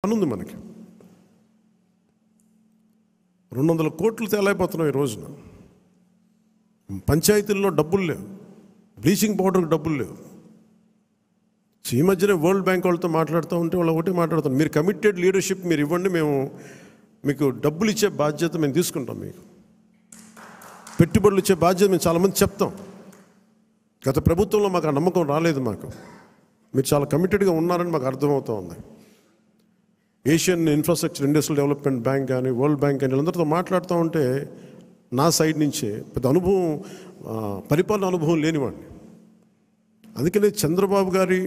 అనుంది మనకి 200 కోట్లు తేలైపోతున్నాం ఈ రోజున. పంచాయతీల్లో డబ్బులు లేవు, బ్లీచింగ్ పౌడర్కి డబ్బులు లేవు. ఈ మధ్యనే వరల్డ్ బ్యాంక్ వాళ్ళతో మాట్లాడుతూ ఉంటే వాళ్ళు ఒకటే మాట్లాడుతాం, మీరు కమిటెడ్ లీడర్షిప్ మీరు ఇవ్వండి, మేము మీకు డబ్బులు ఇచ్చే బాధ్యత మేము తీసుకుంటాం, మీకు పెట్టుబడులు ఇచ్చే బాధ్యత మేము చాలామంది చెప్తాం. గత ప్రభుత్వంలో మాకు ఆ నమ్మకం రాలేదు, మీరు చాలా కమిటెడ్గా ఉన్నారని మాకు అర్థమవుతూ ఉంది. Asian infrastructure industrial development bank కానీ వరల్డ్ బ్యాంక్ కానీ వీళ్ళందరితో మాట్లాడుతూ ఉంటే నా సైడ్ నుంచే పెద్ద అనుభవం, పరిపాలన అనుభవం లేనివాడిని. అందుకనే చంద్రబాబు గారి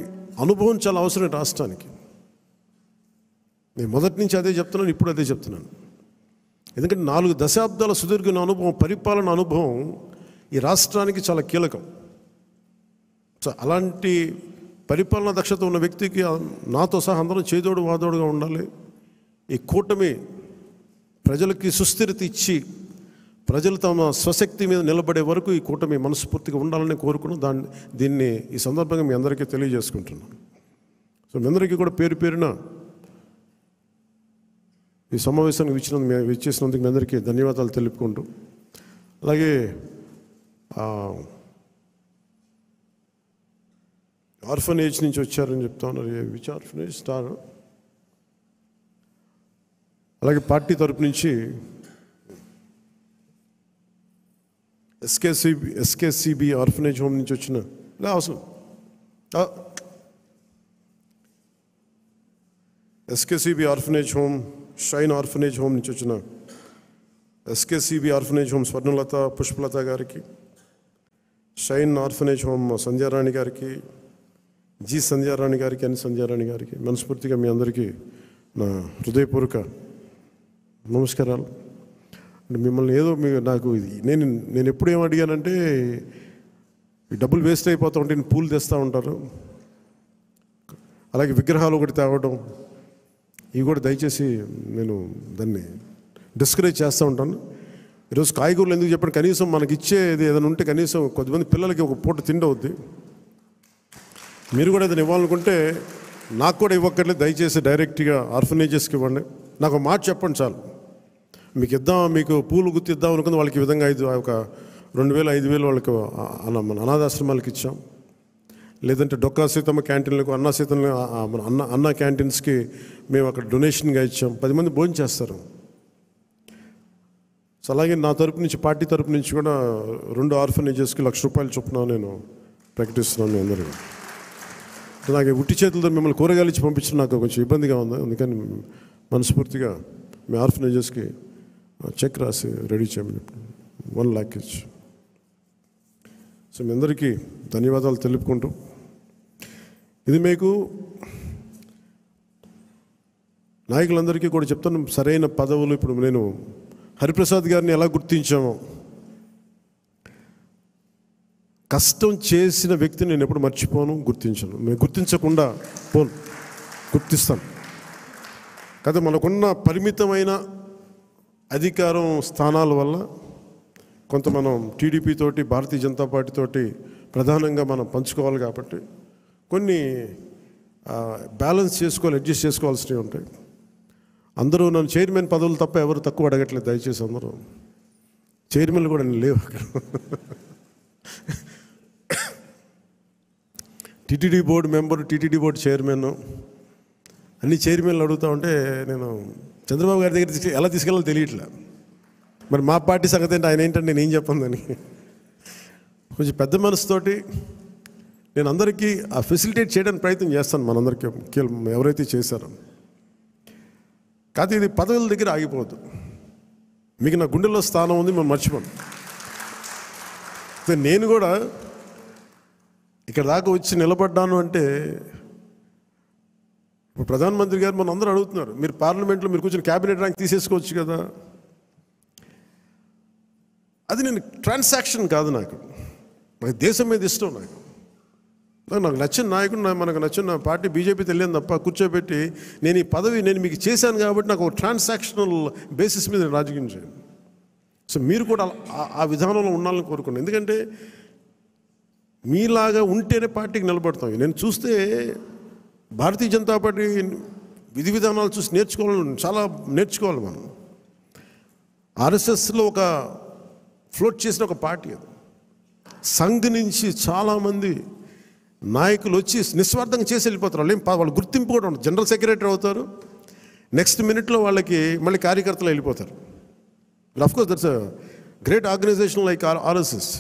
అనుభవం చాలా అవసరం రాష్ట్రానికి. నేను మొదటి నుంచి అదే చెప్తున్నాను, ఇప్పుడు అదే చెప్తున్నాను. ఎందుకంటే 4 దశాబ్దాల సుదీర్ఘ అనుభవం, పరిపాలన అనుభవం ఈ రాష్ట్రానికి చాలా కీలకం. సో అలాంటి పరిపాలనా దక్షత ఉన్న వ్యక్తికి నాతో సహా అందరం చేదోడు వాదోడుగా ఉండాలి. ఈ కూటమి ప్రజలకి సుస్థిరత ఇచ్చి ప్రజలు తమ స్వశక్తి మీద నిలబడే వరకు ఈ కూటమి మనస్ఫూర్తిగా ఉండాలని కోరుకున్నాం. దీన్ని ఈ సందర్భంగా మీ అందరికీ తెలియజేసుకుంటున్నాను. సో మీ అందరికీ కూడా పేరు పేరున ఈ సమావేశానికి ఇచ్చేసినందుకు మీ అందరికీ ధన్యవాదాలు తెలుపుకుంటూ, అలాగే ఆర్ఫనేజ్ నుంచి వచ్చారని చెప్తా ఉన్నారు. Which orphanage star? అలాగే పార్టీ తరపు నుంచి ఎస్కేసిబి ఆర్ఫనేజ్ హోమ్ నుంచి వచ్చిన అవసరం SKCB orphanage home, shine orphanage home నుంచి వచ్చిన SKCB orphanage home Swarnalatha Pushpalatha గారికి, షైన్ ఆర్ఫనేజ్ హోమ్ సంధ్యారాణి గారికి, జి సంధ్యారాణి గారికి, ఎన్ సంధ్యారాణి గారికి మనస్ఫూర్తిగా మీ అందరికీ నా హృదయపూర్వక నమస్కారాలు. మిమ్మల్ని ఏదో నాకు నేను ఎప్పుడు ఏం అడిగానంటే, ఈ డబ్బులు వేస్ట్ అయిపోతూ ఉంటే నేను పూలు తెస్తూ ఉంటారు, అలాగే విగ్రహాలు ఒకటి తేవడం, ఇవి కూడా దయచేసి నేను దాన్ని డిస్కరేజ్ చేస్తూ ఉంటాను. ఈరోజు కాయగూరలు ఎందుకు చెప్పండి, కనీసం మనకి ఇచ్చేది ఏదైనా ఉంటే కనీసం కొద్దిమంది పిల్లలకి ఒక పూట తిండి అవుద్ది. మీరు కూడా ఏదైనా ఇవ్వాలనుకుంటే నాకు కూడా ఇవ్వక్కర్లేదు, దయచేసి డైరెక్ట్గా ఆర్ఫనేజెస్కి ఇవ్వండి. నాకు మాట చెప్పండి చాలు. మీకు పూలు గుర్తిద్దాం అనుకుంది వాళ్ళకి ఈ విధంగా 2,000 5,000 వాళ్ళకి మన అనాథాశ్రమాలకు ఇచ్చాం. లేదంటే డొక్కా సీతమ్మ క్యాంటీన్లకు, అన్న క్యాంటీన్స్కి మేము అక్కడ డొనేషన్గా ఇచ్చాం. 10 మంది భోజనం చేస్తారు. సో అలాగే నా తరపు నుంచి, పార్టీ తరపు నుంచి కూడా 2 ఆర్ఫనేజెస్కి ₹1,00,000 చొప్పున నేను ప్రకటిస్తున్నాను. మీ అందరూ నాకు ఉట్టి చేతులతో మిమ్మల్ని కూరగాయలు ఇచ్చి పంపించడం నాకు కొంచెం ఇబ్బందిగా ఉంది. అందుకని మనస్ఫూర్తిగా మీ ఆర్ఫనేజెస్కి చెక్ రాసి రెడీ చేయమని 1 lakh ఇచ్చి. సో మీ అందరికీ ధన్యవాదాలు తెలుపుకుంటూ, ఇది మీకు నాయకులందరికీ కూడా చెప్తాను, సరైన పదవులు. ఇప్పుడు నేను హరిప్రసాద్ గారిని ఎలా గుర్తించామో, కష్టం చేసిన వ్యక్తిని నేను ఎప్పుడు మర్చిపోను, గుర్తించను. నేను గుర్తించకుండా గుర్తిస్తాను. కాదు, మనకున్న పరిమితమైన అధికారం స్థానాల వల్ల కొంత మనం టీడీపీ తోటి, భారతీయ జనతా పార్టీ తోటి ప్రధానంగా మనం పంచుకోవాలి. కాబట్టి కొన్ని బ్యాలెన్స్ చేసుకోవాలి, అడ్జస్ట్ చేసుకోవాల్సినవి ఉంటాయి. అందరూ నన్ను చైర్మన్ పదవులు తప్ప ఎవరు తక్కువ అడగట్లేదు. దయచేసి అందరూ చైర్మన్లు కూడా నేను లేవు. TTD board member, TTD board chairman, అన్ని చైర్మన్లు అడుగుతూ ఉంటే నేను చంద్రబాబు గారి దగ్గర ఎలా తీసుకెళ్ళాలో తెలియట్లే. మరి మా పార్టీ సంగతి ఏంటి, ఆయన ఏంటంటే నేను ఏం చెప్పందని. కొంచెం పెద్ద మనసుతోటి నేను అందరికీ ఆ ఫెసిలిటేట్ చేయడానికి ప్రయత్నం చేస్తాను, మనందరికీ ఎవరైతే చేశారో. కాదు, ఇది పదవుల దగ్గర ఆగిపోవద్దు. మీకు నా గుండెల్లో స్థానం ఉంది, మేము మర్చిపోను. నేను కూడా ఇక్కడ దాకా వచ్చి నిలబడ్డాను అంటే, ఇప్పుడు ప్రధానమంత్రి గారు మన అందరూ అడుగుతున్నారు, మీరు పార్లమెంట్లో మీరు కూర్చొని క్యాబినెట్ ర్యాంక్ తీసేసుకోవచ్చు కదా. అది నేను ట్రాన్సాక్షన్ కాదు. నాకు దేశం మీద ఇష్టం. నాకు నచ్చిన నాయకుడు, మనకు నచ్చిన పార్టీ బీజేపీ తెలియదు తప్ప కూర్చోబెట్టి నేను ఈ పదవి నేను మీకు చేశాను కాబట్టి నాకు ఒక ట్రాన్సాక్షనల్ బేసిస్ మీద రాజకీయం చేయండి. సో మీరు కూడా ఆ విధానంలో ఉండాలని కోరుకున్నాను. ఎందుకంటే మీలాగా ఉంటేనే పార్టీకి నిలబడతాం. నేను చూస్తే భారతీయ జనతా పార్టీ విధి విధానాలు చూసి చాలా నేర్చుకోవాలి మనం. ఆర్ఎస్ఎస్లో ఒక ఫ్లోట్ చేసిన ఒక పార్టీ అది. సంఘ్ నుంచి చాలామంది నాయకులు వచ్చి నిస్వార్థంగా చేసి వెళ్ళిపోతారు. వాళ్ళు గుర్తింపు కూడా ఉండదు. జనరల్ సెక్రటరీ అవుతారు, నెక్స్ట్ మినిట్లో వాళ్ళకి మళ్ళీ కార్యకర్తలు వెళ్ళిపోతారు. Of course that's a great organisation like RSS.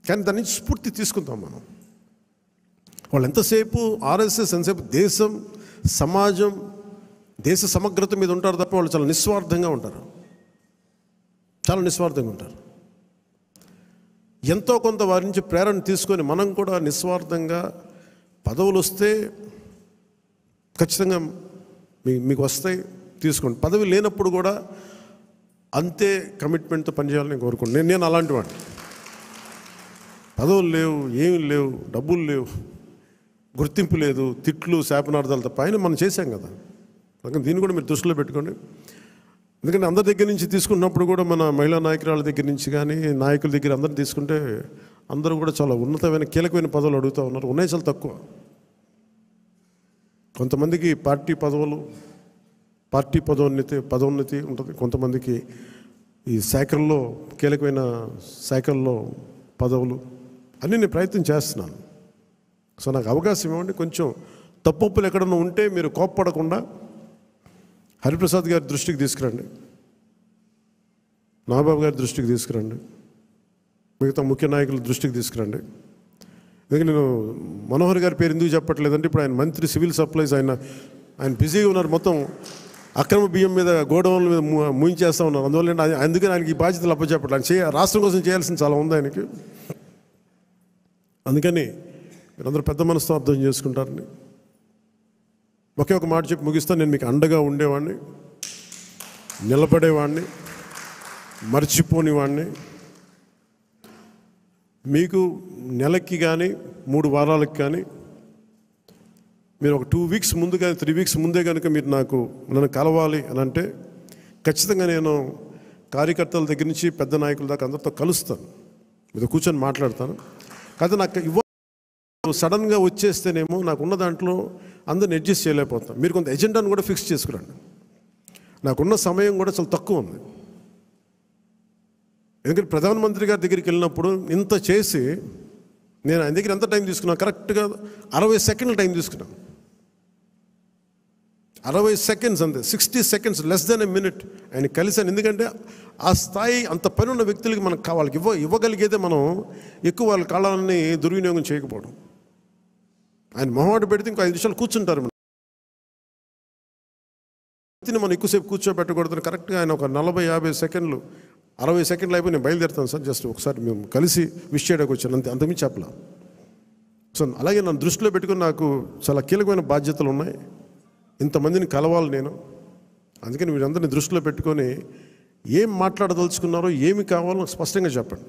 కానీ దాని నుంచి స్ఫూర్తి తీసుకుంటాం మనం. వాళ్ళు ఎంతసేపు ఆర్ఎస్ఎస్ ఎంతసేపు దేశం, సమాజం, దేశ సమగ్రత మీద ఉంటారు తప్ప వాళ్ళు చాలా నిస్వార్థంగా ఉంటారు. చాలా నిస్వార్థంగా ఉంటారు. ఎంతో కొంత వారి నుంచి ప్రేరణ తీసుకొని మనం కూడా నిస్వార్థంగా పదవులు వస్తే ఖచ్చితంగా మీకు వస్తాయి, తీసుకోండి. పదవి లేనప్పుడు కూడా అంతే కమిట్మెంట్తో పనిచేయాలని కోరుకుంటున్నాను. నేను అలాంటి వాడిని. పదవులు లేవు, ఏమీ లేవు, డబ్బులు లేవు, గుర్తింపు లేదు, తిట్లు శాపనార్థాలు తప్ప ఆయన మనం చేశాం కదా. అందుకని దీన్ని కూడా మీరు దృష్టిలో పెట్టుకోండి. ఎందుకంటే అందరి దగ్గర నుంచి తీసుకున్నప్పుడు కూడా మన మహిళా నాయకురాల దగ్గర నుంచి కానీ నాయకుల దగ్గర అందరిని తీసుకుంటే అందరూ కూడా చాలా ఉన్నతమైన కీలకమైన పదవులు అడుగుతూ ఉన్నారు. ఉన్నాయి చాలా తక్కువ. కొంతమందికి పార్టీ పదోన్నతి ఉంటుంది. కొంతమందికి ఈ శాఖల్లో కీలకమైన శాఖల్లో పదవులు అన్నీ నేను ప్రయత్నం చేస్తున్నాను. సో నాకు అవకాశం ఇవ్వండి. కొంచెం తప్పులు ఎక్కడన్నా ఉంటే మీరు కోప్పడకుండా హరిప్రసాద్ గారి దృష్టికి తీసుకురండి, నాగబాబు గారి దృష్టికి తీసుకురండి, మిగతా ముఖ్య నాయకుల దృష్టికి తీసుకురండి. ఎందుకంటే నేను మనోహర్ గారి పేరు ఎందుకు చెప్పట్లేదంటే ఇప్పుడు ఆయన మంత్రి సివిల్ సప్లైస్, ఆయన బిజీగా ఉన్నారు. మొత్తం అక్రమ బియ్యం మీద గోడౌన్ల మీద ముయించేస్తూ ఉన్నారు. అందువల్ల అందుకని ఆయనకి ఈ బాధ్యతలు అప్పచెప్పట్లేదు. ఆయన రాష్ట్రం కోసం చేయాల్సింది చాలా ఉంది ఆయనకి. అందుకని మీరందరూ పెద్ద మనసుతో అర్థం చేసుకుంటారని ఒకే ఒక మాట చెప్పి ముగిస్తాను. నేను మీకు అండగా ఉండేవాడిని, నిలబడేవాడిని, మర్చిపోనివాడిని. మీకు నెలకి కానీ 3 వారాలకు కానీ మీరు ఒక 2 వీక్స్ ముందు కానీ 3 వీక్స్ ముందే కనుక మీరు నన్ను కలవాలి అని అంటే ఖచ్చితంగా నేను కార్యకర్తల దగ్గర నుంచి పెద్ద నాయకుల దాకా అందరితో కలుస్తాను, మీతో కూర్చొని మాట్లాడతాను. కాదు నాకు సడన్గా వచ్చేస్తేనేమో నాకున్న దాంట్లో అందరిని అడ్జస్ట్ చేయలేకపోతాను. మీరు కొంత ఎజెండాను కూడా ఫిక్స్ చేసుకురండి. నాకున్న సమయం కూడా చాలా తక్కువ ఉంది. ఎందుకంటే ప్రధానమంత్రి గారి దగ్గరికి వెళ్ళినప్పుడు ఇంత చేసి నేను ఆయన దగ్గర ఎంత టైం తీసుకున్నాను, కరెక్ట్గా 60 సెకండ్ల టైం తీసుకున్నాను. 60 సెకండ్స్ అంతే, 60 seconds, less than a minute ఆయన కలిశాను. ఎందుకంటే ఆ స్థాయి అంత పని ఉన్న వ్యక్తులకి మనకు కావాలి ఇవ్వగలిగేదే మనం ఎక్కువ వాళ్ళ కాలాన్ని దుర్వినియోగం చేయకపోవడం. ఆయన మొహమాట పెడితే ఇంకో 5 నిమిషాలు కూర్చుంటారు. మనం ఎక్కువసేపు కూర్చోబెట్టకూడదు. కరెక్ట్గా ఆయన ఒక 40-50 సెకండ్లు 60 సెకండ్లు అయిపోయి నేను బయలుదేరుతాను సార్, జస్ట్ ఒకసారి మేము కలిసి విష్ చేయడానికి వచ్చాను, అంతకుమించి చెప్పలా. సో అలాగే నన్ను దృష్టిలో పెట్టుకుని నాకు చాలా కీలకమైన బాధ్యతలు ఉన్నాయి, ఇంతమందిని కలవాలి నేను. అందుకని మీరందరినీ దృష్టిలో పెట్టుకొని ఏం మాట్లాడదలుచుకున్నారో ఏమి కావాలో స్పష్టంగా చెప్పండి.